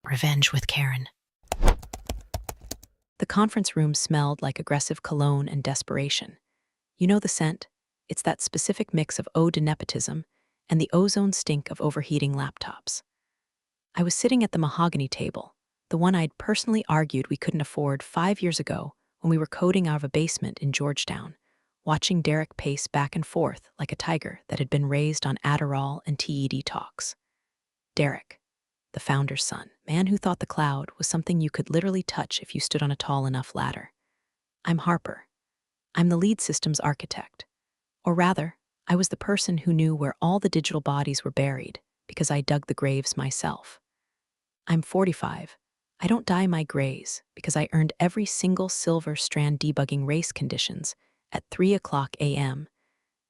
Revenge with Karen. The conference room smelled like aggressive cologne and desperation. You know the scent? It's that specific mix of eau de nepotism and the ozone stink of overheating laptops. I was sitting at the mahogany table, the one I'd personally argued we couldn't afford 5 years ago when we were coding out of a basement in Georgetown, watching Derek pace back and forth like a tiger that had been raised on Adderall and TED talks. Derek, the founder's son, man who thought the cloud was something you could literally touch if you stood on a tall enough ladder. I'm Harper. I'm the lead systems architect. Or rather, I was the person who knew where all the digital bodies were buried because I dug the graves myself. I'm 45. I don't dye my grays because I earned every single silver strand debugging race conditions at 3 o'clock a.m.,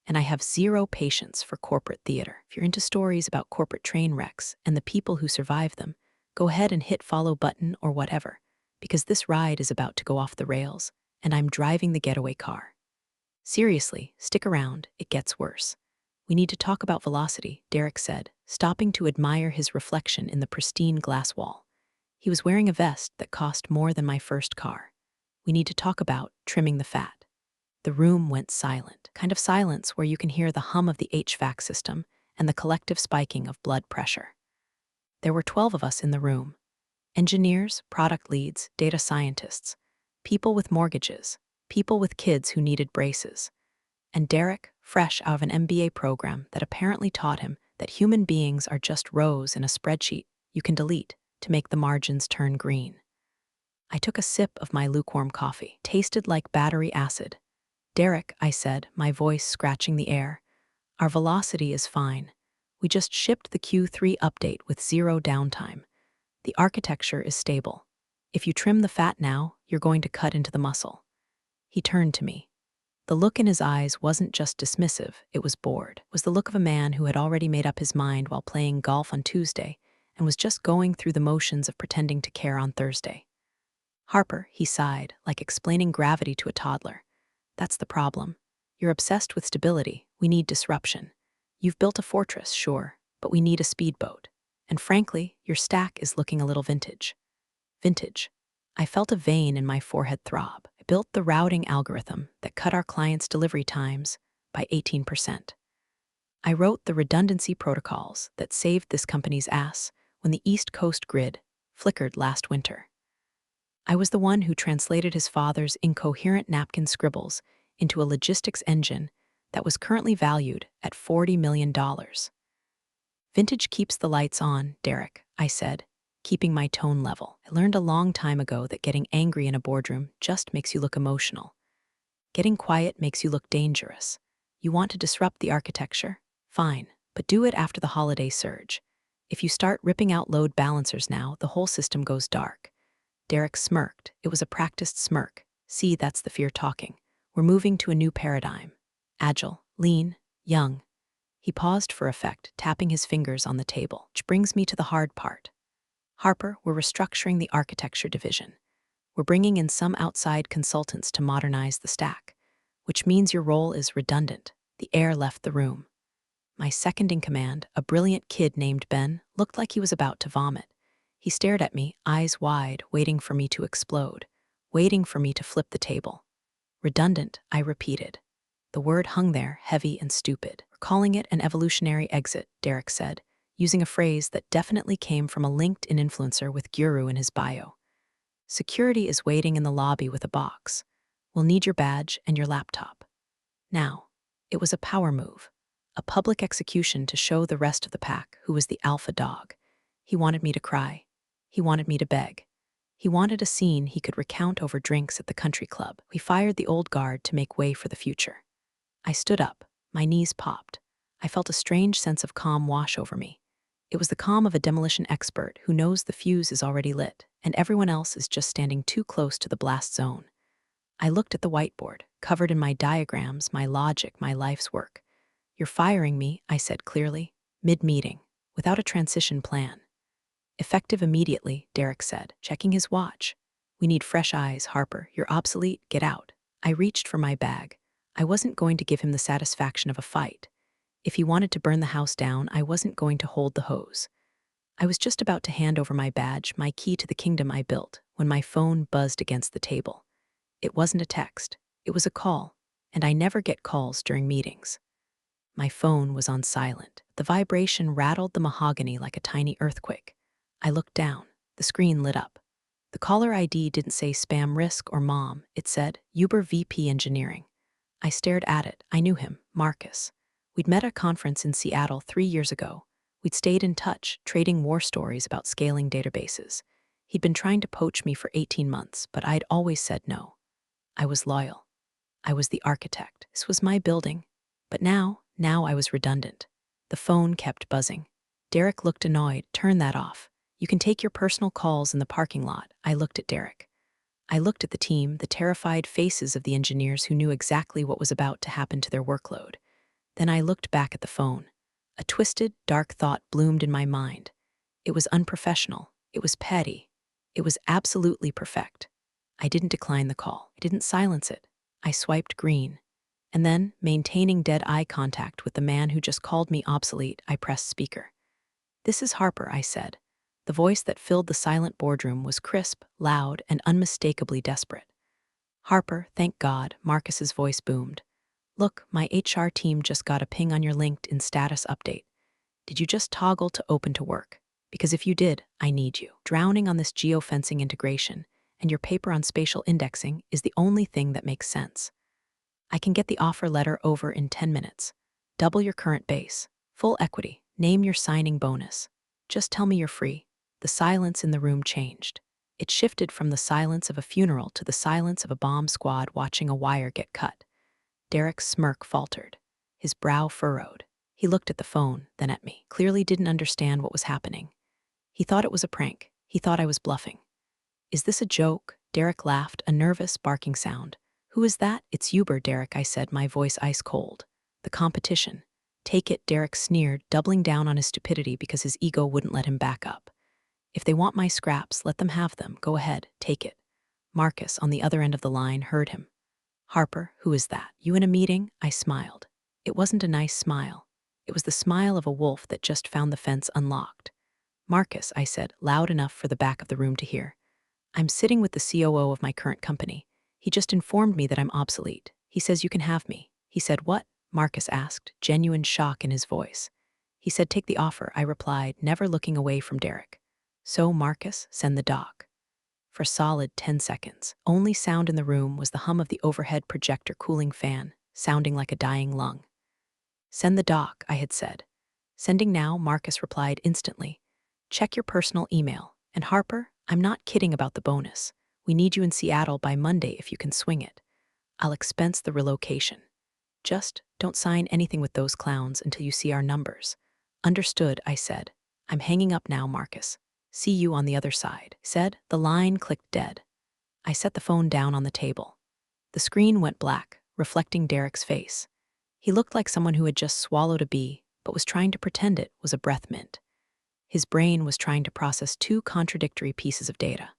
and I have zero patience for corporate theater. If you're into stories about corporate train wrecks and the people who survive them, go ahead and hit follow button or whatever, because this ride is about to go off the rails, and I'm driving the getaway car. Seriously, stick around, it gets worse. We need to talk about velocity, Derek said, stopping to admire his reflection in the pristine glass wall. He was wearing a vest that cost more than my first car. We need to talk about trimming the fat. The room went silent, kind of silence where you can hear the hum of the HVAC system and the collective spiking of blood pressure. There were 12 of us in the room. Engineers, product leads, data scientists, people with mortgages, people with kids who needed braces. And Derek, fresh out of an MBA program that apparently taught him that human beings are just rows in a spreadsheet you can delete to make the margins turn green. I took a sip of my lukewarm coffee, tasted like battery acid. Derek, I said, my voice scratching the air, our velocity is fine. We just shipped the Q3 update with zero downtime. The architecture is stable. If you trim the fat now, you're going to cut into the muscle. He turned to me. The look in his eyes wasn't just dismissive, it was bored. It was the look of a man who had already made up his mind while playing golf on Tuesday and was just going through the motions of pretending to care on Thursday. Harper, he sighed, like explaining gravity to a toddler. That's the problem. You're obsessed with stability. We need disruption. You've built a fortress, sure, but we need a speedboat. And frankly, your stack is looking a little vintage. Vintage. I felt a vein in my forehead throb. I built the routing algorithm that cut our clients' delivery times by 18%. I wrote the redundancy protocols that saved this company's ass when the East Coast grid flickered last winter. I was the one who translated his father's incoherent napkin scribbles into a logistics engine that was currently valued at $40 million. Vintage keeps the lights on, Derek, I said, keeping my tone level. I learned a long time ago that getting angry in a boardroom just makes you look emotional. Getting quiet makes you look dangerous. You want to disrupt the architecture? Fine, but do it after the holiday surge. If you start ripping out load balancers now, the whole system goes dark. Derek smirked. It was a practiced smirk. See, that's the fear talking. We're moving to a new paradigm. Agile, lean, young. He paused for effect, tapping his fingers on the table, which brings me to the hard part. Harper, we're restructuring the architecture division. We're bringing in some outside consultants to modernize the stack, which means your role is redundant. The air left the room. My second in command, a brilliant kid named Ben, looked like he was about to vomit. He stared at me, eyes wide, waiting for me to explode, waiting for me to flip the table. Redundant, I repeated. The word hung there, heavy and stupid. We're calling it an evolutionary exit, Derek said, using a phrase that definitely came from a LinkedIn influencer with guru in his bio. Security is waiting in the lobby with a box. We'll need your badge and your laptop. Now, it was a power move, a public execution to show the rest of the pack who was the alpha dog. He wanted me to cry. He wanted me to beg. He wanted a scene he could recount over drinks at the country club. We fired the old guard to make way for the future. I stood up. My knees popped. I felt a strange sense of calm wash over me. It was the calm of a demolition expert who knows the fuse is already lit, and everyone else is just standing too close to the blast zone. I looked at the whiteboard, covered in my diagrams, my logic, my life's work. You're firing me, I said clearly, mid-meeting, without a transition plan. Effective immediately, Derek said, checking his watch. We need fresh eyes, Harper. You're obsolete. Get out. I reached for my bag. I wasn't going to give him the satisfaction of a fight. If he wanted to burn the house down, I wasn't going to hold the hose. I was just about to hand over my badge, my key to the kingdom I built, when my phone buzzed against the table. It wasn't a text, it was a call, and I never get calls during meetings. My phone was on silent. The vibration rattled the mahogany like a tiny earthquake. I looked down. The screen lit up. The caller ID didn't say spam risk or mom. It said Uber VP Engineering. I stared at it. I knew him, Marcus. We'd met at a conference in Seattle 3 years ago. We'd stayed in touch, trading war stories about scaling databases. He'd been trying to poach me for 18 months, but I'd always said no. I was loyal. I was the architect. This was my building. But now I was redundant. The phone kept buzzing. Derek looked annoyed. Turn that off. You can take your personal calls in the parking lot. I looked at Derek. I looked at the team, the terrified faces of the engineers who knew exactly what was about to happen to their workload. Then I looked back at the phone. A twisted, dark thought bloomed in my mind. It was unprofessional. It was petty. It was absolutely perfect. I didn't decline the call. I didn't silence it. I swiped green. And then, maintaining dead eye contact with the man who just called me obsolete, I pressed speaker. "This is Harper," I said. The voice that filled the silent boardroom was crisp, loud, and unmistakably desperate. "Harper, thank God," Marcus's voice boomed. "Look, my HR team just got a ping on your LinkedIn status update. Did you just toggle to open to work? Because if you did, I need you. Drowning on this geofencing integration, and your paper on spatial indexing is the only thing that makes sense. I can get the offer letter over in 10 minutes. Double your current base. Full equity. Name your signing bonus. Just tell me you're free." The silence in the room changed. It shifted from the silence of a funeral to the silence of a bomb squad watching a wire get cut. Derek's smirk faltered. His brow furrowed. He looked at the phone, then at me. Clearly didn't understand what was happening. He thought it was a prank. He thought I was bluffing. "Is this a joke?" Derek laughed, a nervous, barking sound. "Who is that?" "It's Uber, Derek," I said, my voice ice cold. "The competition." "Take it," Derek sneered, doubling down on his stupidity because his ego wouldn't let him back up. "If they want my scraps, let them have them. Go ahead, take it." Marcus, on the other end of the line, heard him. "Harper, who is that? You in a meeting?" I smiled. It wasn't a nice smile. It was the smile of a wolf that just found the fence unlocked. "Marcus," I said, loud enough for the back of the room to hear. "I'm sitting with the COO of my current company. He just informed me that I'm obsolete. He says you can have me." "He said what?" Marcus asked, genuine shock in his voice. "He said take the offer," I replied, never looking away from Derek. "So, Marcus, send the doc." For a solid 10 seconds, only sound in the room was the hum of the overhead projector cooling fan, sounding like a dying lung. "Send the doc," I had said. "Sending now," Marcus replied instantly. "Check your personal email. And Harper, I'm not kidding about the bonus. We need you in Seattle by Monday if you can swing it. I'll expense the relocation. Just don't sign anything with those clowns until you see our numbers." "Understood," I said. "I'm hanging up now, Marcus. See you on the other side." Said, the line clicked dead. I set the phone down on the table. The screen went black, reflecting Derek's face. He looked like someone who had just swallowed a bee, but was trying to pretend it was a breath mint. His brain was trying to process two contradictory pieces of data.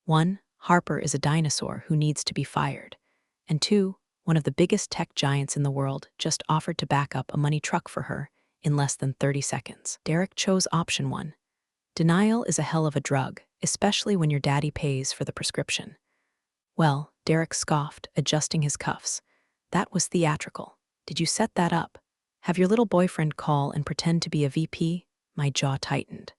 One, Harper is a dinosaur who needs to be fired. And two, one of the biggest tech giants in the world just offered to back up a money truck for her in less than 30 seconds. Derek chose option one. Denial is a hell of a drug, especially when your daddy pays for the prescription. "Well," Derek scoffed, adjusting his cuffs. "That was theatrical. Did you set that up? Have your little boyfriend call and pretend to be a VP?" My jaw tightened.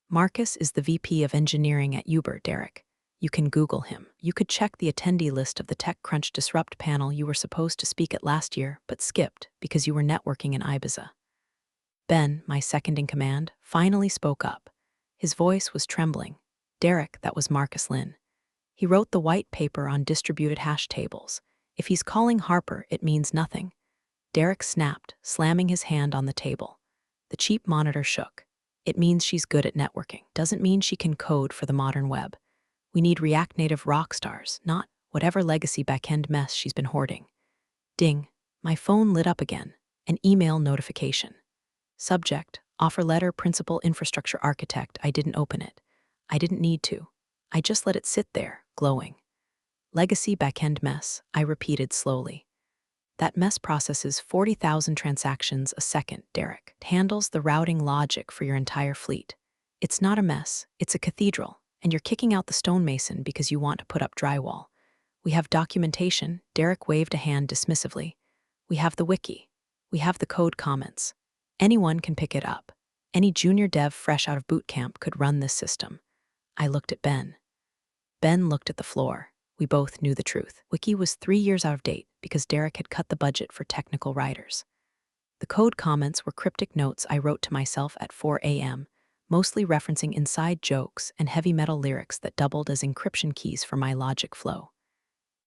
"Marcus is the VP of engineering at Uber, Derek. You can Google him. You could check the attendee list of the TechCrunch Disrupt panel you were supposed to speak at last year, but skipped because you were networking in Ibiza." Ben, my second in command, finally spoke up. His voice was trembling. "Derek, that was Marcus LiNa. He wrote the white paper on distributed hash tables. If he's calling Harper, it means nothing." Derek snapped, slamming his hand on the table. The cheap monitor shook. "It means she's good at networking. Doesn't mean she can code for the modern web. We need React Native rock stars, not whatever legacy backend mess she's been hoarding." Ding. My phone lit up again. An email notification. Subject, offer letter, principal infrastructure architect. I didn't open it. I didn't need to. I just let it sit there, glowing. "Legacy backend mess," I repeated slowly. "That mess processes 40,000 transactions a second, Derek. It handles the routing logic for your entire fleet. It's not a mess, it's a cathedral, and you're kicking out the stonemason because you want to put up drywall. We have documentation, Derek waved a hand dismissively. We have the wiki. We have the code comments. Anyone can pick it up. Any junior dev fresh out of boot camp could run this system. I looked at Ben. Ben looked at the floor. We both knew the truth. Wiki was 3 years out of date because Derek had cut the budget for technical writers. The code comments were cryptic notes I wrote to myself at 4 a.m., mostly referencing inside jokes and heavy metal lyrics that doubled as encryption keys for my logic flow.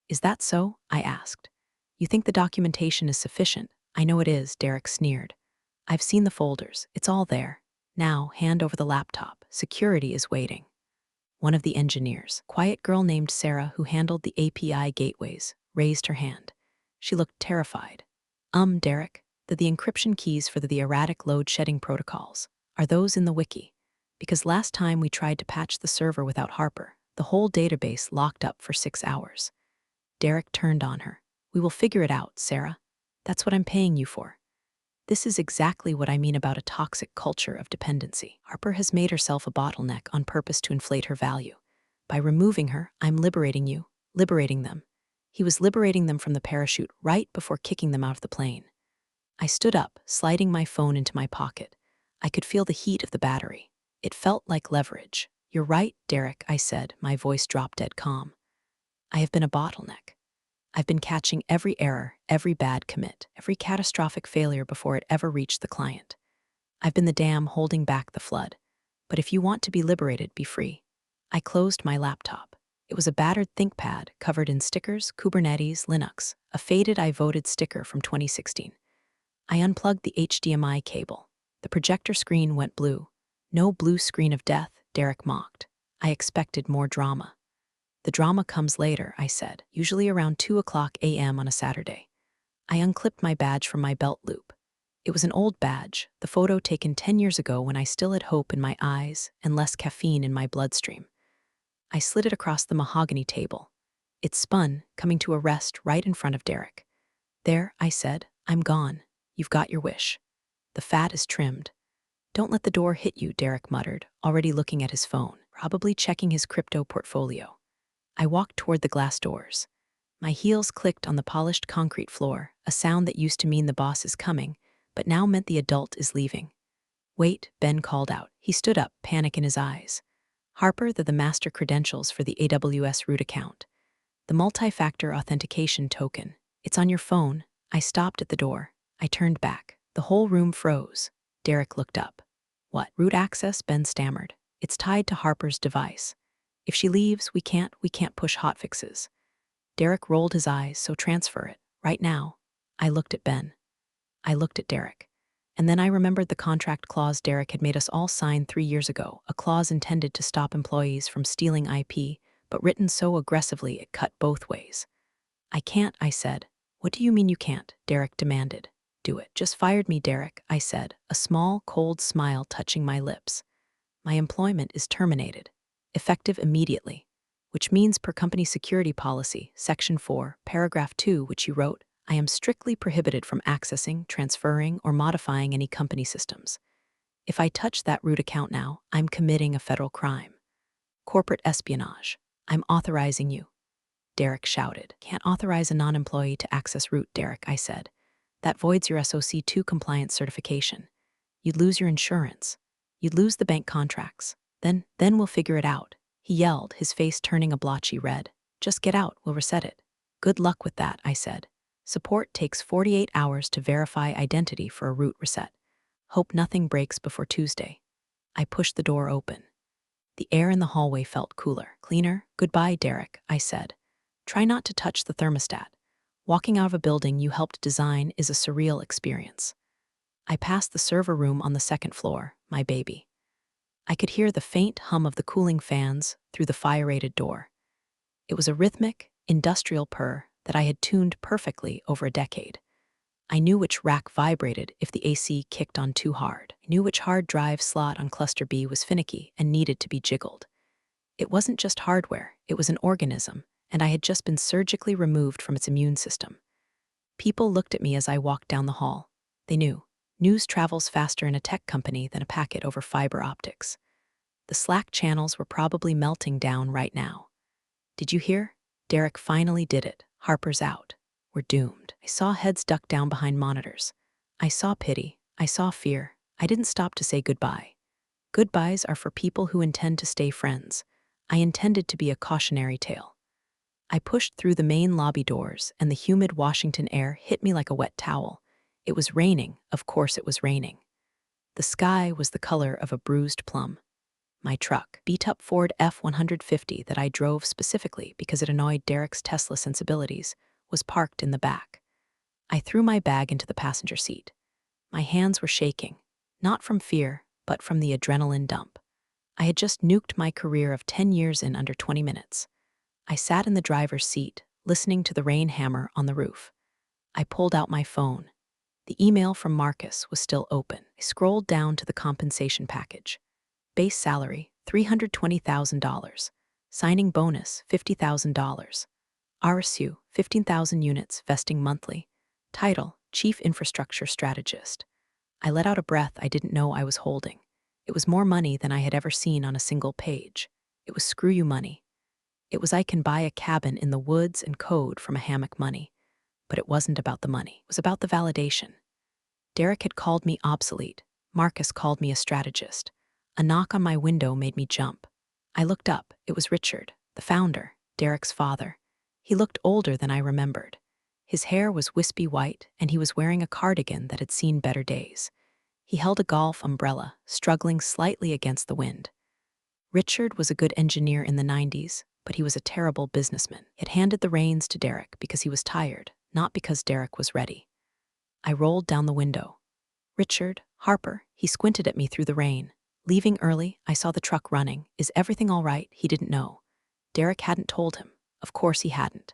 Is that so? I asked. You think the documentation is sufficient? I know it is, Derek sneered. I've seen the folders. It's all there. Now, hand over the laptop. Security is waiting. One of the engineers, quiet girl named Sarah who handled the API gateways, raised her hand. She looked terrified. Derek, the encryption keys for the erratic load-shedding protocols. Are those in the wiki? Because last time we tried to patch the server without Harper, the whole database locked up for 6 hours. Derek turned on her. We will figure it out, Sarah. That's what I'm paying you for. This is exactly what I mean about a toxic culture of dependency. Harper has made herself a bottleneck on purpose to inflate her value. By removing her, I'm liberating you, liberating them. He was liberating them from the parachute right before kicking them out of the plane. I stood up, sliding my phone into my pocket. I could feel the heat of the battery. It felt like leverage. You're right, Derek, I said, my voice dropped dead calm. I have been a bottleneck. I've been catching every error, every bad commit, every catastrophic failure before it ever reached the client. I've been the dam holding back the flood. But if you want to be liberated, be free. I closed my laptop. It was a battered ThinkPad covered in stickers, Kubernetes, Linux, a faded I voted sticker from 2016. I unplugged the HDMI cable. The projector screen went blue. No blue screen of death, Derek mocked. I expected more drama. The drama comes later, I said, usually around 2:00 a.m. on a Saturday. I unclipped my badge from my belt loop. It was an old badge, the photo taken 10 years ago when I still had hope in my eyes and less caffeine in my bloodstream. I slid it across the mahogany table. It spun, coming to a rest right in front of Derek. There, I said, I'm gone. You've got your wish. The fat is trimmed. Don't let the door hit you, Derek muttered, already looking at his phone, probably checking his crypto portfolio. I walked toward the glass doors. My heels clicked on the polished concrete floor, a sound that used to mean the boss is coming, but now meant the adult is leaving. Wait, Ben called out. He stood up, panic in his eyes. Harper, the master credentials for the AWS root account. The multi-factor authentication token. It's on your phone. I stopped at the door. I turned back. The whole room froze. Derek looked up. What? Root access? Ben stammered. It's tied to Harper's device. If she leaves, we can't push hotfixes. Derek rolled his eyes, so transfer it, right now. I looked at Ben. I looked at Derek. And then I remembered the contract clause Derek had made us all sign 3 years ago, a clause intended to stop employees from stealing IP, but written so aggressively it cut both ways. I can't, I said. What do you mean you can't? Derek demanded. Do it. Just fired me, Derek, I said, a small, cold smile touching my lips. My employment is terminated. Effective immediately, which means per company security policy, Section 4, Paragraph 2, which you wrote, I am strictly prohibited from accessing, transferring, or modifying any company systems. If I touch that root account now, I'm committing a federal crime. Corporate espionage. I'm authorizing you. Derek shouted. Can't authorize a non-employee to access root, Derek, I said. That voids your SOC 2 compliance certification. You'd lose your insurance. You'd lose the bank contracts. Then we'll figure it out. He yelled, his face turning a blotchy red. Just get out, we'll reset it. Good luck with that, I said. Support takes 48 hours to verify identity for a root reset. Hope nothing breaks before Tuesday. I pushed the door open. The air in the hallway felt cooler, cleaner. Goodbye, Derek, I said. Try not to touch the thermostat. Walking out of a building you helped design is a surreal experience. I passed the server room on the second floor, my baby. I could hear the faint hum of the cooling fans through the fire-rated door. It was a rhythmic, industrial purr that I had tuned perfectly over a decade. I knew which rack vibrated if the AC kicked on too hard. I knew which hard drive slot on cluster B was finicky and needed to be jiggled. It wasn't just hardware, it was an organism, and I had just been surgically removed from its immune system. People looked at me as I walked down the hall. They knew. News travels faster in a tech company than a packet over fiber optics. The Slack channels were probably melting down right now. Did you hear? Derek finally did it. Harper's out. We're doomed. I saw heads duck down behind monitors. I saw pity. I saw fear. I didn't stop to say goodbye. Goodbyes are for people who intend to stay friends. I intended to be a cautionary tale. I pushed through the main lobby doors, and the humid Washington air hit me like a wet towel. It was raining. Of course it was raining. The sky was the color of a bruised plum. My truck, beat-up Ford F-150 that I drove specifically because it annoyed Derek's Tesla sensibilities, was parked in the back. I threw my bag into the passenger seat. My hands were shaking, not from fear, but from the adrenaline dump. I had just nuked my career of 10 years in under 20 minutes. I sat in the driver's seat, listening to the rain hammer on the roof. I pulled out my phone. The email from Marcus was still open. I scrolled down to the compensation package. Base salary, $320,000. Signing bonus, $50,000. RSU, 15,000 units, vesting monthly. Title, Chief Infrastructure Strategist. I let out a breath I didn't know I was holding. It was more money than I had ever seen on a single page. It was screw you money. It was I can buy a cabin in the woods and code from a hammock money. But it wasn't about the money. It was about the validation. Derek had called me obsolete. Marcus called me a strategist. A knock on my window made me jump. I looked up. It was Richard, the founder, Derek's father. He looked older than I remembered. His hair was wispy white, and he was wearing a cardigan that had seen better days. He held a golf umbrella, struggling slightly against the wind. Richard was a good engineer in the 90s, but he was a terrible businessman. He had handed the reins to Derek because he was tired, not because Derek was ready. I rolled down the window. Richard, Harper, he squinted at me through the rain. Leaving early, I saw the truck running. Is everything all right? He didn't know. Derek hadn't told him. Of course he hadn't.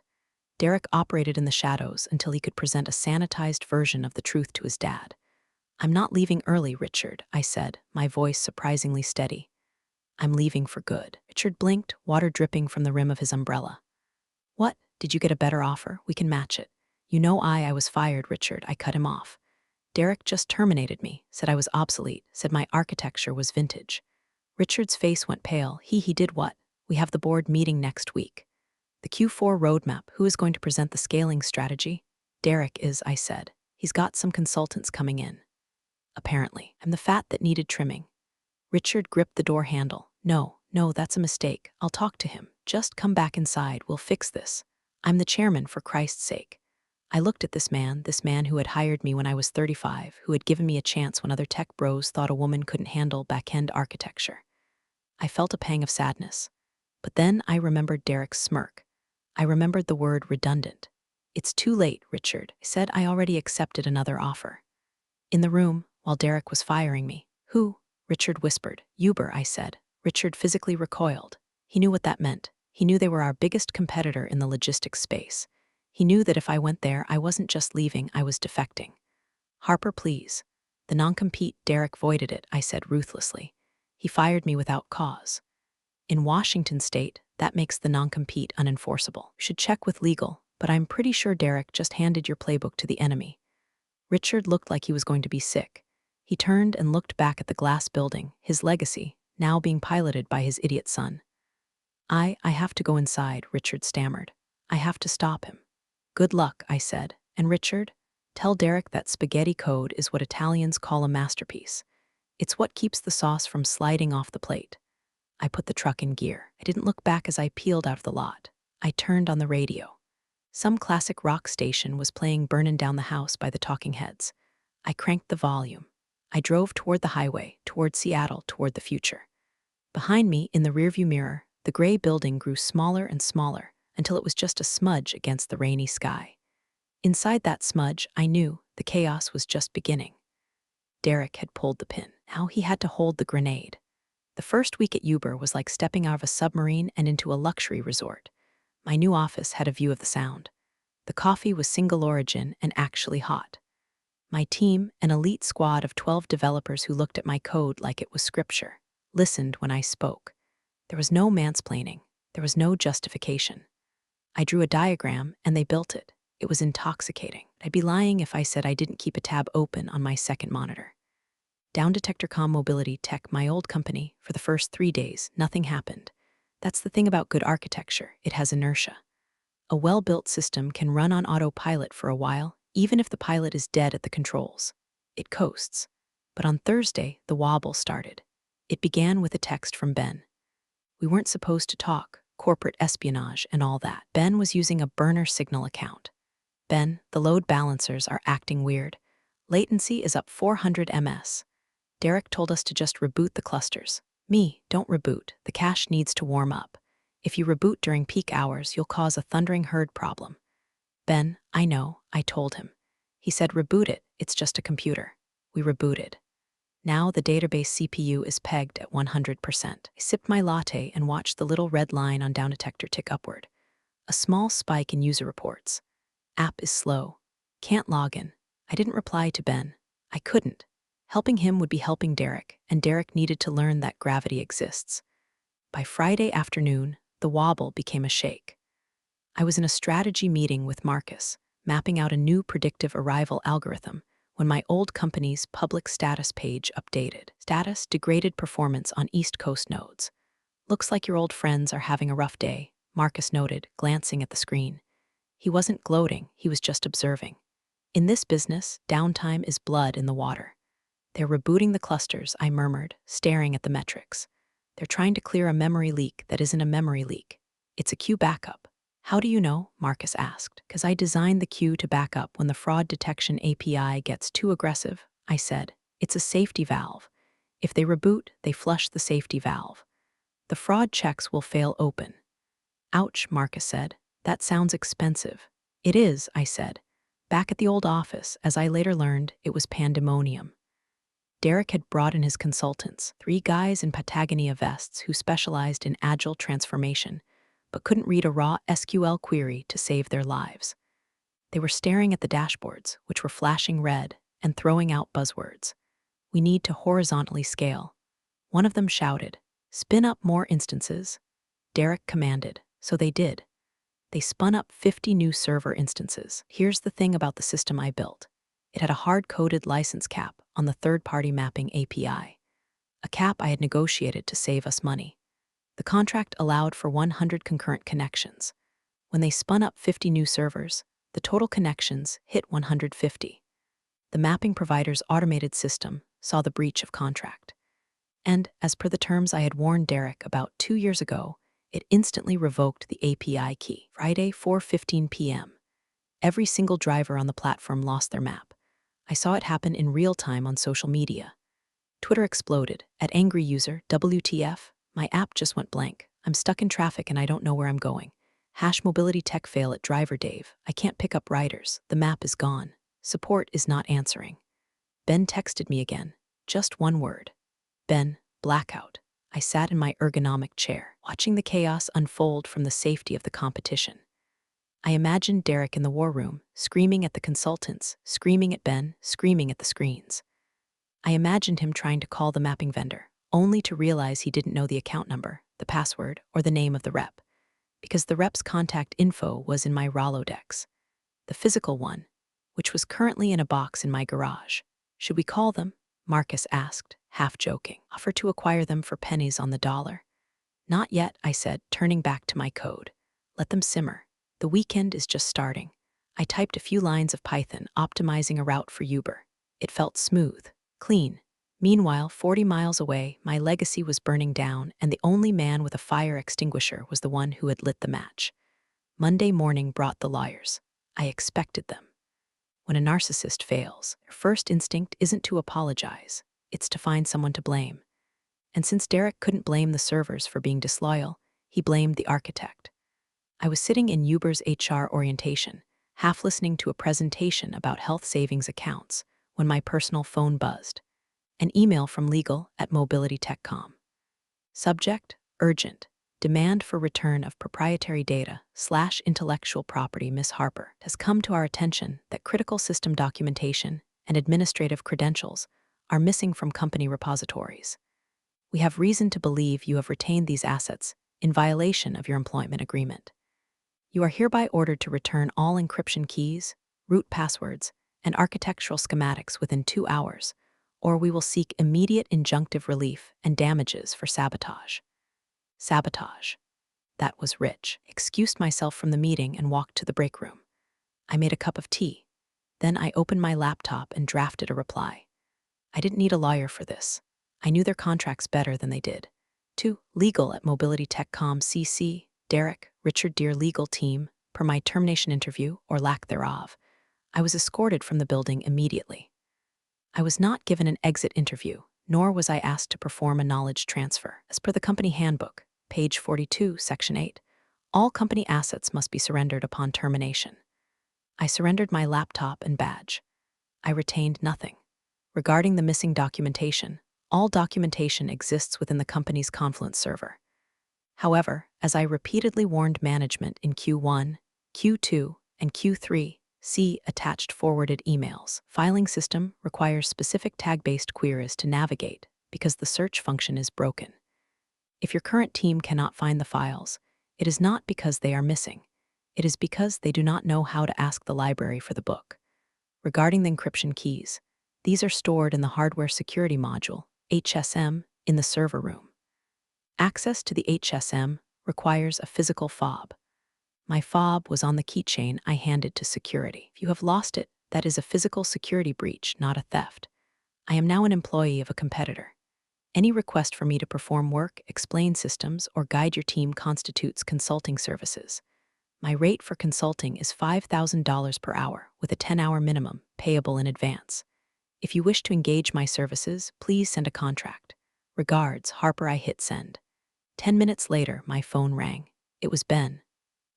Derek operated in the shadows until he could present a sanitized version of the truth to his dad. I'm not leaving early, Richard, I said, my voice surprisingly steady. I'm leaving for good. Richard blinked, water dripping from the rim of his umbrella. What? Did you get a better offer? We can match it. You know I was fired, Richard. I cut him off. Derek just terminated me, said I was obsolete, said my architecture was vintage. Richard's face went pale. He did what? We have the board meeting next week. The Q4 roadmap, who is going to present the scaling strategy? Derek is, I said. He's got some consultants coming in. Apparently, I'm the fat that needed trimming. Richard gripped the door handle. No, that's a mistake. I'll talk to him. Just come back inside. We'll fix this. I'm the chairman, for Christ's sake. I looked at this man who had hired me when I was 35, who had given me a chance when other tech bros thought a woman couldn't handle back-end architecture. I felt a pang of sadness. But then I remembered Derek's smirk. I remembered the word redundant. It's too late, Richard. I said I already accepted another offer. In the room, while Derek was firing me. Who? Richard whispered. Uber, I said. Richard physically recoiled. He knew what that meant. He knew they were our biggest competitor in the logistics space. He knew that if I went there, I wasn't just leaving, I was defecting. Harper, please. The non-compete, Derek voided it, I said ruthlessly. He fired me without cause. In Washington state, that makes the non-compete unenforceable. You should check with legal, but I'm pretty sure Derek just handed your playbook to the enemy. Richard looked like he was going to be sick. He turned and looked back at the glass building, his legacy, now being piloted by his idiot son. I have to go inside, Richard stammered. I have to stop him. Good luck, I said. And Richard, tell Derek that spaghetti code is what Italians call a masterpiece. It's what keeps the sauce from sliding off the plate. I put the truck in gear. I didn't look back as I peeled out of the lot. I turned on the radio. Some classic rock station was playing Burnin' Down the House by the Talking Heads. I cranked the volume. I drove toward the highway, toward Seattle, toward the future. Behind me, in the rearview mirror, the gray building grew smaller and smaller until it was just a smudge against the rainy sky. Inside that smudge, I knew the chaos was just beginning. Derek had pulled the pin. Now he had to hold the grenade. The first week at Uber was like stepping out of a submarine and into a luxury resort. My new office had a view of the Sound. The coffee was single origin and actually hot. My team, an elite squad of 12 developers who looked at my code like it was scripture, listened when I spoke. There was no mansplaining. There was no justification. I drew a diagram and they built it. It was intoxicating. I'd be lying if I said I didn't keep a tab open on my second monitor. Down Detector Com Mobility Tech, my old company, for the first 3 days, nothing happened. That's the thing about good architecture, it has inertia. A well-built system can run on autopilot for a while, even if the pilot is dead at the controls. It coasts. But on Thursday, the wobble started. It began with a text from Ben. We weren't supposed to talk, corporate espionage and all that. Ben was using a burner signal account. Ben, the load balancers are acting weird. Latency is up 400 ms. Derek told us to just reboot the clusters. Me, don't reboot. The cache needs to warm up. If you reboot during peak hours, you'll cause a thundering herd problem. Ben, I know, I told him. He said reboot it, it's just a computer. We rebooted. Now the database CPU is pegged at 100%. I sipped my latte and watched the little red line on Down Detector tick upward. A small spike in user reports. App is slow. Can't log in. I didn't reply to Ben. I couldn't. Helping him would be helping Derek, and Derek needed to learn that gravity exists. By Friday afternoon, the wobble became a shake. I was in a strategy meeting with Marcus, mapping out a new predictive arrival algorithm, when my old company's public status page updated. Status degraded performance on East Coast nodes. Looks like your old friends are having a rough day, Marcus noted, glancing at the screen. He wasn't gloating, he was just observing. In this business, downtime is blood in the water. They're rebooting the clusters, I murmured, staring at the metrics. They're trying to clear a memory leak that isn't a memory leak. It's a queue backup. How do you know? Marcus asked. Because I designed the queue to back up when the fraud detection API gets too aggressive, I said. It's a safety valve. If they reboot, they flush the safety valve. The fraud checks will fail open. Ouch, Marcus said. That sounds expensive. It is, I said. Back at the old office, as I later learned, it was pandemonium. Derek had brought in his consultants, 3 guys in Patagonia vests who specialized in agile transformation, but couldn't read a raw SQL query to save their lives. They were staring at the dashboards, which were flashing red, and throwing out buzzwords. We need to horizontally scale. One of them shouted, spin up more instances. Derek commanded, so they did. They spun up 50 new server instances. Here's the thing about the system I built. It had a hard-coded license cap on the third-party mapping API, a cap I had negotiated to save us money. The contract allowed for 100 concurrent connections. When they spun up 50 new servers, the total connections hit 150. The mapping provider's automated system saw the breach of contract. And, as per the terms I had warned Derek about 2 years ago, it instantly revoked the API key. Friday, 4:15 p.m. Every single driver on the platform lost their map. I saw it happen in real time on social media. Twitter exploded. At angry user, WTF, my app just went blank. I'm stuck in traffic and I don't know where I'm going. Hash mobility tech fail at driver Dave. I can't pick up riders. The map is gone. Support is not answering. Ben texted me again. Just one word. Ben, blackout. I sat in my ergonomic chair, watching the chaos unfold from the safety of the competition. I imagined Derek in the war room, screaming at the consultants, screaming at Ben, screaming at the screens. I imagined him trying to call the mapping vendor, only to realize he didn't know the account number, the password, or the name of the rep, because the rep's contact info was in my Rolodex, the physical one, which was currently in a box in my garage. Should we call them? Marcus asked, half joking. Offer to acquire them for pennies on the dollar. Not yet, I said, turning back to my code. Let them simmer. The weekend is just starting. I typed a few lines of Python, optimizing a route for Uber. It felt smooth, clean. Meanwhile, 40 miles away, my legacy was burning down, and the only man with a fire extinguisher was the one who had lit the match. Monday morning brought the lawyers. I expected them. When a narcissist fails, their first instinct isn't to apologize, it's to find someone to blame. And since Derek couldn't blame the servers for being disloyal, he blamed the architect. I was sitting in Uber's HR orientation, half listening to a presentation about health savings accounts, when my personal phone buzzed. An email from legal at mobilitytech.com. Subject, urgent. Demand for return of proprietary data / intellectual property. Miss Harper, has come to our attention that critical system documentation and administrative credentials are missing from company repositories. We have reason to believe you have retained these assets in violation of your employment agreement. You are hereby ordered to return all encryption keys, root passwords, and architectural schematics within 2 hours, or we will seek immediate injunctive relief and damages for sabotage. Sabotage. That was rich. Excused myself from the meeting and walked to the break room. I made a cup of tea. Then I opened my laptop and drafted a reply. I didn't need a lawyer for this. I knew their contracts better than they did. To legal at Mobility Techcom CC, Derek, Richard Deere legal team, per my termination interview or lack thereof. I was escorted from the building immediately. I was not given an exit interview, nor was I asked to perform a knowledge transfer. As per the company handbook, page 42, section 8, all company assets must be surrendered upon termination. I surrendered my laptop and badge. I retained nothing. Regarding the missing documentation, all documentation exists within the company's Confluence server. However, as I repeatedly warned management in Q1, Q2, and Q3, see attached forwarded emails, filing system requires specific tag-based queries to navigate because the search function is broken. If your current team cannot find the files, it is not because they are missing. It is because they do not know how to ask the library for the book. Regarding the encryption keys, these are stored in the Hardware Security Module, HSM, in the server room. Access to the HSM requires a physical fob. My fob was on the keychain I handed to security. If you have lost it, that is a physical security breach, not a theft. I am now an employee of a competitor. Any request for me to perform work, explain systems, or guide your team constitutes consulting services. My rate for consulting is $5,000 per hour, with a 10-hour minimum, payable in advance. If you wish to engage my services, please send a contract. Regards, Harper. I hit send. 10 minutes later, my phone rang. It was Ben.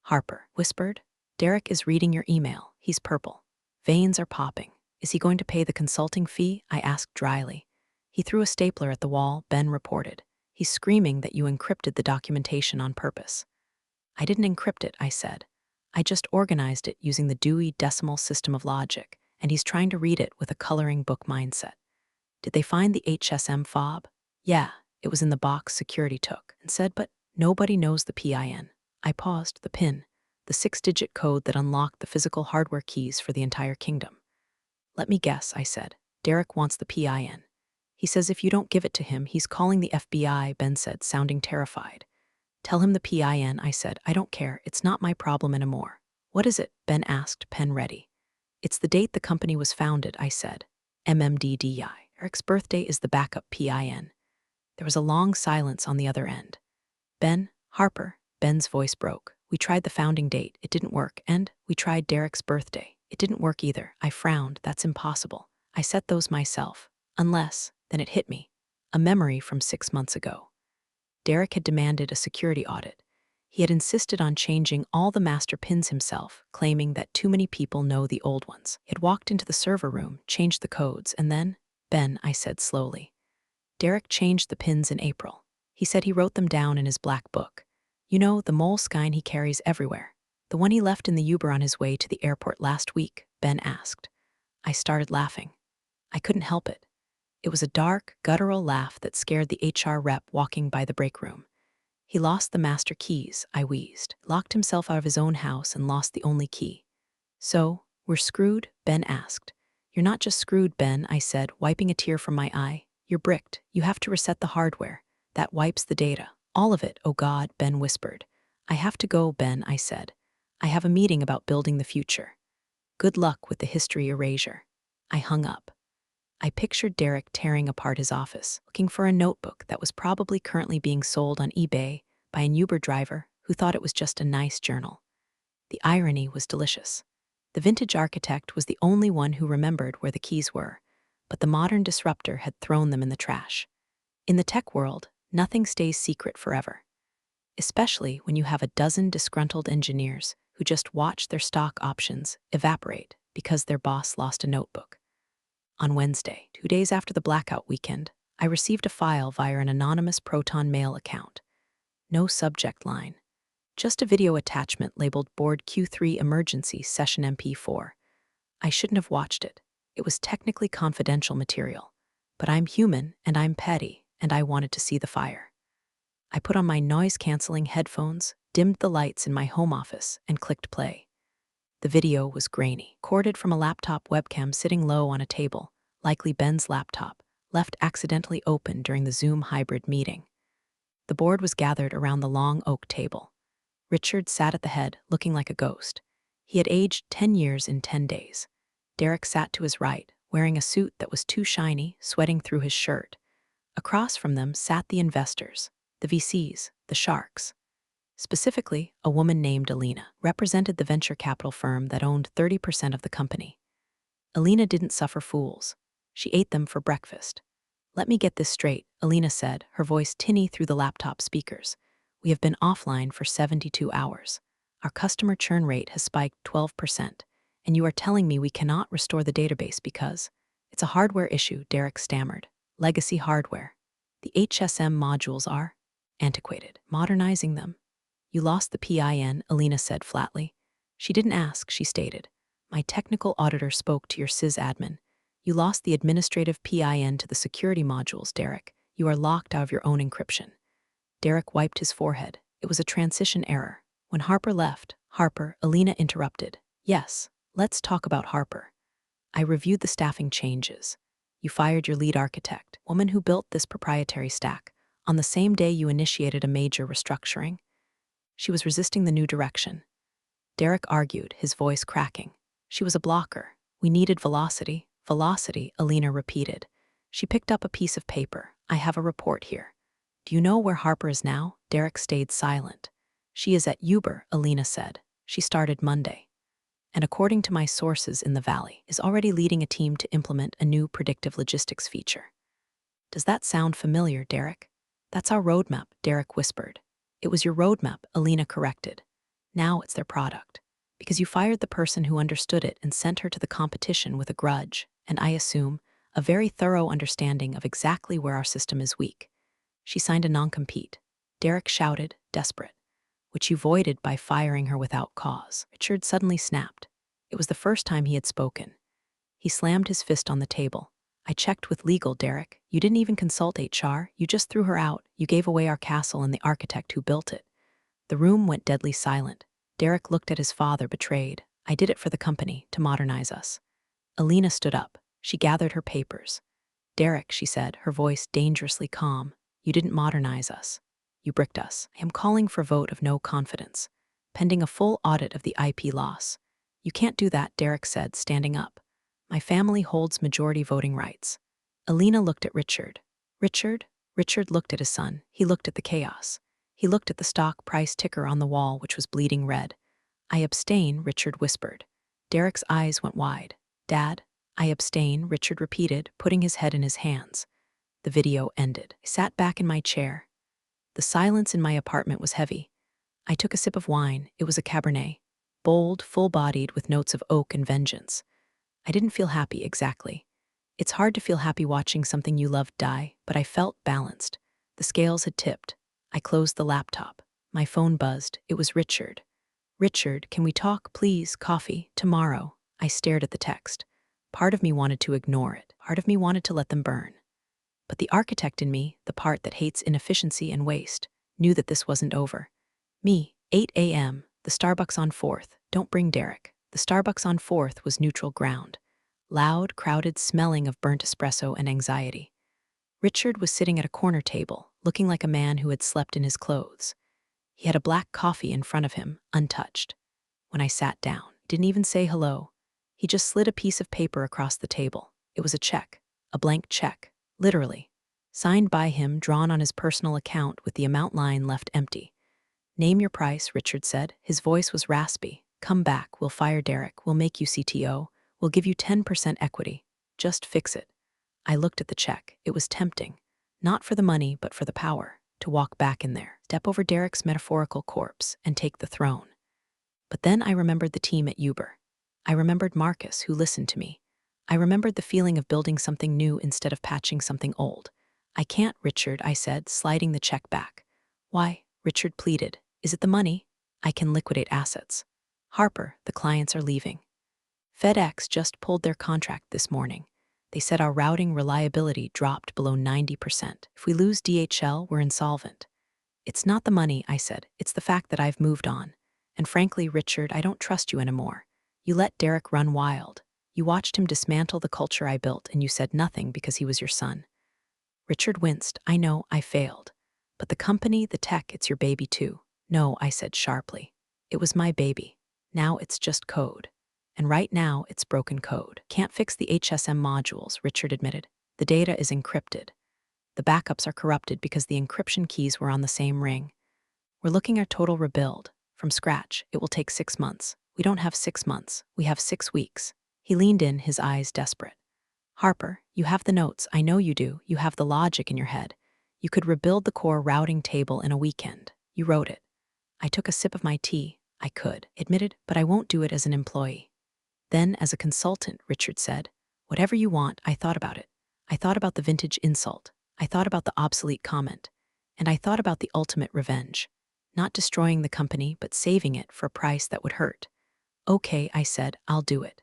Harper whispered, "Derek is reading your email. He's purple. Veins are popping. Is he going to pay the consulting fee?" I asked dryly. "He threw a stapler at the wall," Ben reported. "He's screaming that you encrypted the documentation on purpose." "I didn't encrypt it," I said. "I just organized it using the Dewey Decimal System of Logic, and he's trying to read it with a coloring book mindset." "Did they find the HSM fob?" "Yeah, it was in the box security took," and said, "But nobody knows the PIN." I paused. The PIN, the 6-digit code that unlocked the physical hardware keys for the entire kingdom. "Let me guess," I said. "Derek wants the PIN. He says if you don't give it to him, he's calling the FBI," Ben said, sounding terrified. "Tell him the PIN," I said. "I don't care. It's not my problem anymore." "What is it?" Ben asked, pen ready. "It's the date the company was founded," I said. MMDDI. Eric's birthday is the backup PIN. There was a long silence on the other end. "Ben, Harper," Ben's voice broke. "We tried the founding date. It didn't work. And we tried Derek's birthday. It didn't work either." I frowned. "That's impossible. I set those myself. Unless," then it hit me. A memory from 6 months ago. Derek had demanded a security audit. He had insisted on changing all the master pins himself, claiming that too many people know the old ones. He had walked into the server room, changed the codes, and then, "Ben," I said slowly. "Derek changed the pins in April. He said he wrote them down in his black book. You know, the moleskine he carries everywhere. The one he left in the Uber on his way to the airport last week," Ben asked. I started laughing. I couldn't help it. It was a dark, guttural laugh that scared the HR rep walking by the break room. "He lost the master keys," I wheezed. "Locked himself out of his own house and lost the only key." "So, we're screwed?" Ben asked. "You're not just screwed, Ben," I said, wiping a tear from my eye. "You're bricked. You have to reset the hardware. That wipes the data. All of it." "Oh God," Ben whispered. "I have to go, Ben," I said. "I have a meeting about building the future. Good luck with the history erasure." I hung up. I pictured Derek tearing apart his office, looking for a notebook that was probably currently being sold on eBay by an Uber driver who thought it was just a nice journal. The irony was delicious. The vintage architect was the only one who remembered where the keys were, but the modern disruptor had thrown them in the trash. In the tech world, nothing stays secret forever, especially when you have a dozen disgruntled engineers who just watch their stock options evaporate because their boss lost a notebook. On Wednesday, 2 days after the blackout weekend, I received a file via an anonymous Proton Mail account. No subject line. Just a video attachment labeled Board Q3 Emergency Session MP4. I shouldn't have watched it. It was technically confidential material. But I'm human, and I'm petty, and I wanted to see the fire. I put on my noise-canceling headphones, dimmed the lights in my home office, and clicked play. The video was grainy, recorded from a laptop webcam sitting low on a table, likely Ben's laptop. left accidentally open during the Zoom hybrid meeting. The board was gathered around the long oak table. Richard sat at the head, looking like a ghost. He had aged 10 years in 10 days. Derek sat to his right, wearing a suit that was too shiny, sweating through his shirt. Across from them sat the investors, the VCs, the sharks. Specifically, a woman named LiNa represented the venture capital firm that owned 30% of the company. LiNa didn't suffer fools. She ate them for breakfast. "Let me get this straight," LiNa said, her voice tinny through the laptop speakers. "We have been offline for 72 hours. Our customer churn rate has spiked 12%, and you are telling me we cannot restore the database because it's a hardware issue," Derek stammered. "Legacy hardware. The HSM modules are antiquated. Modernizing them." "You lost the PIN," LiNa said flatly. She didn't ask, she stated. "My technical auditor spoke to your sysadmin. You lost the administrative PIN to the security modules, Derek. You are locked out of your own encryption." Derek wiped his forehead. It was a transition error. When Harper left, LiNa interrupted. "Yes, let's talk about Harper. I reviewed the staffing changes. You fired your lead architect, woman who built this proprietary stack, on the same day you initiated a major restructuring. She was resisting the new direction." Derek argued, his voice cracking. "She was a blocker. We needed velocity." "Velocity," LiNa repeated. She picked up a piece of paper. "I have a report here." "Do you know where Harper is now?" Derek stayed silent. "She is at Uber," LiNa said. "She started Monday. And according to my sources in the Valley, is already leading a team to implement a new predictive logistics feature." "Does that sound familiar, Derek?" "That's our roadmap," Derek whispered. "It was your roadmap," LiNa corrected. "Now it's their product. Because you fired the person who understood it and sent her to the competition with a grudge, and I assume, a very thorough understanding of exactly where our system is weak. She signed a non-compete." Derek shouted, desperate. "Which you voided by firing her without cause." Richard suddenly snapped. It was the first time he had spoken. He slammed his fist on the table. "I checked with legal, Derek. You didn't even consult HR. You just threw her out. You gave away our castle and the architect who built it." The room went deadly silent. Derek looked at his father, betrayed. "I did it for the company, to modernize us." LiNa stood up. She gathered her papers. "Derek," she said, her voice dangerously calm, "you didn't modernize us. You bricked us. I am calling for vote of no confidence, pending a full audit of the IP loss." "You can't do that," Derek said, standing up. "My family holds majority voting rights." LiNa looked at Richard. "Richard?" Richard looked at his son. He looked at the chaos. He looked at the stock price ticker on the wall, which was bleeding red. "I abstain," Richard whispered. Derek's eyes went wide. "Dad, I abstain," Richard repeated, putting his head in his hands. The video ended. I sat back in my chair. The silence in my apartment was heavy. I took a sip of wine. It was a Cabernet. Bold, full-bodied, with notes of oak and vengeance. I didn't feel happy, exactly. It's hard to feel happy watching something you loved die, but I felt balanced. The scales had tipped. I closed the laptop. My phone buzzed. It was Richard. "Richard, can we talk, please? Coffee, tomorrow." I stared at the text. Part of me wanted to ignore it. Part of me wanted to let them burn. But the architect in me, the part that hates inefficiency and waste, knew that this wasn't over. Me, 8 a.m., the Starbucks on 4th. Don't bring Derek. The Starbucks on 4th was neutral ground. Loud, crowded, smelling of burnt espresso and anxiety. Richard was sitting at a corner table, looking like a man who had slept in his clothes. He had a black coffee in front of him, untouched. When I sat down, he didn't even say hello. He just slid a piece of paper across the table. It was a check, a blank check, literally. Signed by him, drawn on his personal account with the amount line left empty. "Name your price," Richard said. His voice was raspy. "Come back, we'll fire Derek, we'll make you CTO, we'll give you 10% equity. Just fix it." I looked at the check. It was tempting. Not for the money, but for the power. To walk back in there, step over Derek's metaphorical corpse, and take the throne. But then I remembered the team at Uber. I remembered Marcus, who listened to me. I remembered the feeling of building something new instead of patching something old. "I can't, Richard," I said, sliding the check back. "Why?" Richard pleaded. "Is it the money? I can liquidate assets." "Harper, the clients are leaving. FedEx just pulled their contract this morning. They said our routing reliability dropped below 90%. If we lose DHL, we're insolvent." "It's not the money," I said. "It's the fact that I've moved on. And frankly, Richard, I don't trust you anymore. You let Derek run wild. You watched him dismantle the culture I built, and you said nothing because he was your son. Richard winced. I know, I failed. But the company, the tech, it's your baby too. No, I said sharply. It was my baby. Now it's just code. And right now, it's broken code. Can't fix the HSM modules, Richard admitted. The data is encrypted. The backups are corrupted because the encryption keys were on the same ring. We're looking at total rebuild. From scratch, it will take 6 months. We don't have 6 months. We have 6 weeks. He leaned in, his eyes desperate. Harper, you have the notes. I know you do. You have the logic in your head. You could rebuild the core routing table in a weekend. You wrote it. I took a sip of my tea. I could, admitted, but I won't do it as an employee. Then, as a consultant, Richard said, whatever you want, I thought about it. I thought about the vintage insult. I thought about the obsolete comment. And I thought about the ultimate revenge. Not destroying the company, but saving it for a price that would hurt. Okay, I said, I'll do it.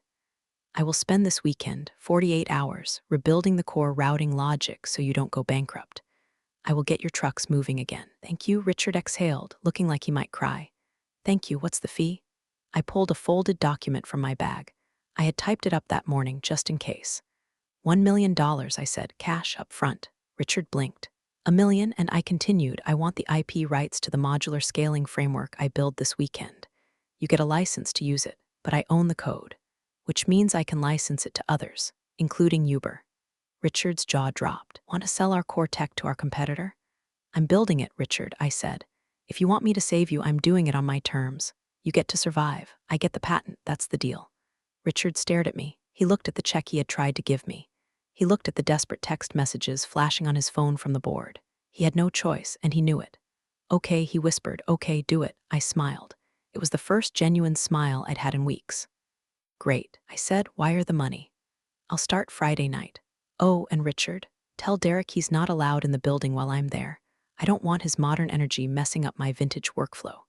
I will spend this weekend, 48 hours, rebuilding the core routing logic so you don't go bankrupt. I will get your trucks moving again. Thank you, Richard exhaled, looking like he might cry. Thank you, what's the fee? I pulled a folded document from my bag. I had typed it up that morning just in case. $1 million, I said, cash up front. Richard blinked. $1 million, and I continued, I want the IP rights to the modular scaling framework I build this weekend. You get a license to use it, but I own the code, which means I can license it to others, including Uber. Richard's jaw dropped. Want to sell our core tech to our competitor? I'm building it, Richard, I said. If you want me to save you, I'm doing it on my terms. You get to survive. I get the patent. That's the deal. Richard stared at me. He looked at the check he had tried to give me. He looked at the desperate text messages flashing on his phone from the board. He had no choice, and he knew it. Okay, he whispered. Okay, do it. I smiled. It was the first genuine smile I'd had in weeks. Great, I said. Wire the money. I'll start Friday night. Oh, and Richard, tell Derek he's not allowed in the building while I'm there. I don't want his modern energy messing up my vintage workflow.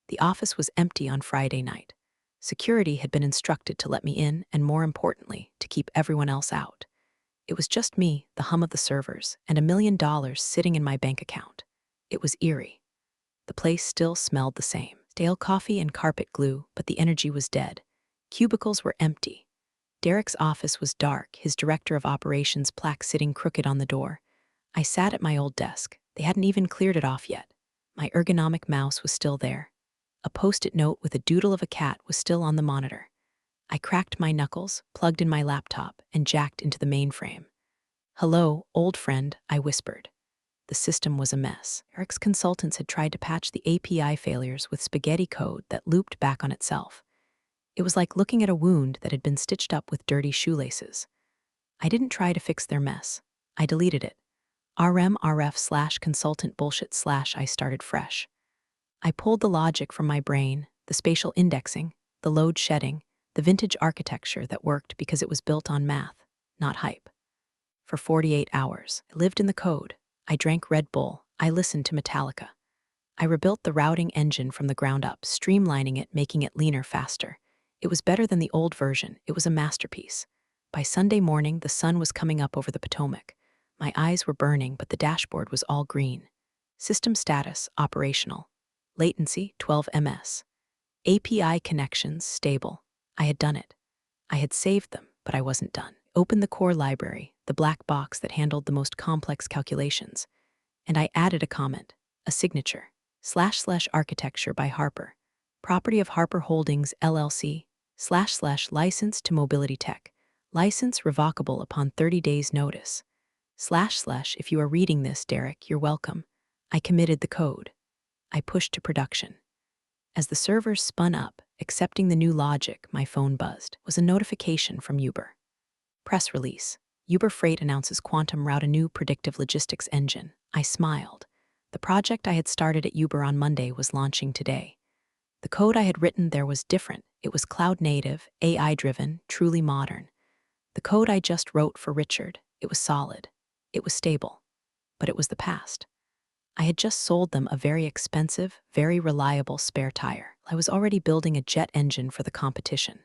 The office was empty on Friday night. Security had been instructed to let me in and, more importantly, to keep everyone else out. It was just me, the hum of the servers, and $1 million sitting in my bank account. It was eerie. The place still smelled the same. Stale coffee and carpet glue, but the energy was dead. Cubicles were empty. Derek's office was dark, his director of operations plaque sitting crooked on the door. I sat at my old desk. They hadn't even cleared it off yet. My ergonomic mouse was still there. A post-it note with a doodle of a cat was still on the monitor. I cracked my knuckles, plugged in my laptop, and jacked into the mainframe. Hello, old friend, I whispered. The system was a mess. Eric's consultants had tried to patch the API failures with spaghetti code that looped back on itself. It was like looking at a wound that had been stitched up with dirty shoelaces. I didn't try to fix their mess. I deleted it. rmrf/consultant bullshit/ I started fresh. I pulled the logic from my brain, the spatial indexing, the load shedding, the vintage architecture that worked because it was built on math, not hype. For 48 hours, I lived in the code. I drank Red Bull. I listened to Metallica. I rebuilt the routing engine from the ground up, streamlining it, making it leaner, faster. It was better than the old version. It was a masterpiece. By Sunday morning, the sun was coming up over the Potomac. My eyes were burning, but the dashboard was all green. System status, operational. Latency, 12 ms. API connections, stable. I had done it. I had saved them, but I wasn't done. Opened the core library, the black box that handled the most complex calculations, and I added a comment, a signature, / architecture by Harper, property of Harper Holdings, LLC, / license to Mobility Tech, license revocable upon 30 days notice, / if you are reading this, Derek, you're welcome. I committed the code. I pushed to production. As the servers spun up, accepting the new logic, my phone buzzed. It was a notification from Uber. Press release. Uber Freight announces Quantum Route, a new predictive logistics engine. I smiled. The project I had started at Uber on Monday was launching today. The code I had written there was different. It was cloud-native, AI-driven, truly modern. The code I just wrote for Richard, it was solid. It was stable. But it was the past. I had just sold them a very expensive, very reliable spare tire. I was already building a jet engine for the competition.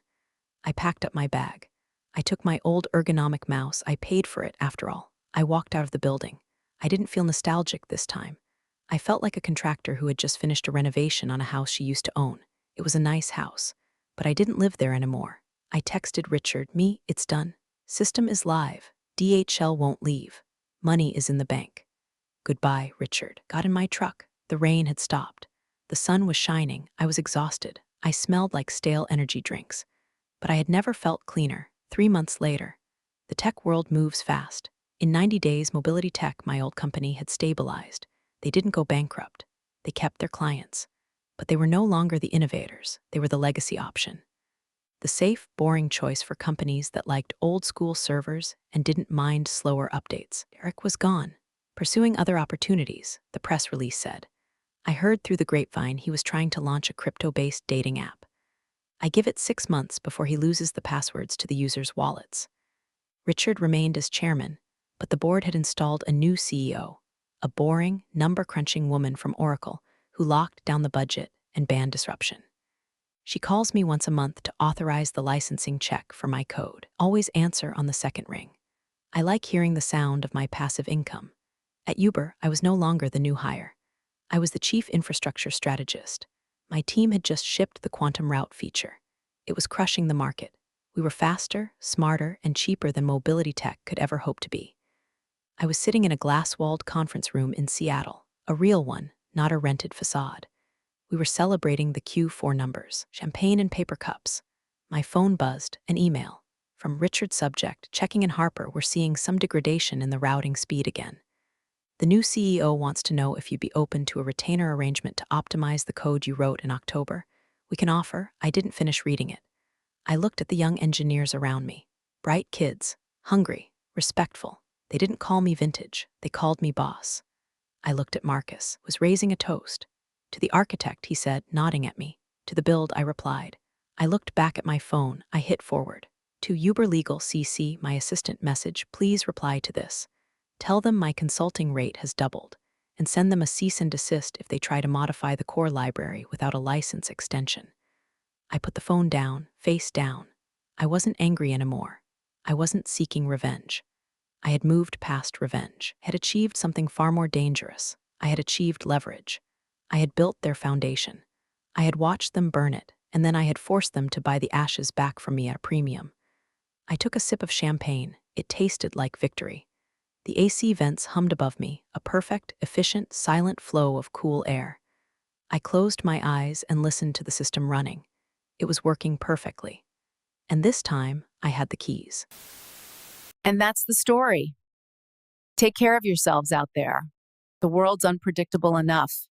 I packed up my bag. I took my old ergonomic mouse. I paid for it, after all. I walked out of the building. I didn't feel nostalgic this time. I felt like a contractor who had just finished a renovation on a house she used to own. It was a nice house, but I didn't live there anymore. I texted Richard, it's done. System is live. DHL won't leave. Money is in the bank. Goodbye, Richard. Got in my truck. The rain had stopped. The sun was shining. I was exhausted. I smelled like stale energy drinks. But I had never felt cleaner. 3 months later, the tech world moves fast. In 90 days, Mobility Tech, my old company, had stabilized. They didn't go bankrupt. They kept their clients. But they were no longer the innovators. They were the legacy option. The safe, boring choice for companies that liked old-school servers and didn't mind slower updates. Eric was gone, pursuing other opportunities, the press release said. I heard through the grapevine he was trying to launch a crypto-based dating app. I give it 6 months before he loses the passwords to the users' wallets. Richard remained as chairman, but the board had installed a new CEO, a boring, number-crunching woman from Oracle who locked down the budget and banned disruption. She calls me once a month to authorize the licensing check for my code. Always answer on the second ring. I like hearing the sound of my passive income. At Uber, I was no longer the new hire. I was the chief infrastructure strategist. My team had just shipped the quantum route feature. It was crushing the market. We were faster, smarter, and cheaper than mobility tech could ever hope to be. I was sitting in a glass-walled conference room in Seattle, a real one, not a rented facade. We were celebrating the Q4 numbers, champagne and paper cups. My phone buzzed, an email. From Richard subject, checking in Harper, we're seeing some degradation in the routing speed again. The new CEO wants to know if you'd be open to a retainer arrangement to optimize the code you wrote in October. We can offer. I didn't finish reading it. I looked at the young engineers around me. Bright kids, hungry, respectful. They didn't call me vintage. They called me boss. I looked at Marcus, was raising a toast. To the architect, he said, nodding at me. To the build, I replied. I looked back at my phone. I hit forward. To Uber Legal CC, my assistant message, please reply to this. Tell them my consulting rate has doubled, and send them a cease and desist if they try to modify the core library without a license extension. I put the phone down, face down. I wasn't angry anymore. I wasn't seeking revenge. I had moved past revenge, had achieved something far more dangerous. I had achieved leverage. I had built their foundation. I had watched them burn it, and then I had forced them to buy the ashes back from me at a premium. I took a sip of champagne. It tasted like victory. The AC vents hummed above me, a perfect, efficient, silent flow of cool air. I closed my eyes and listened to the system running. It was working perfectly. And this time, I had the keys. And that's the story. Take care of yourselves out there. The world's unpredictable enough.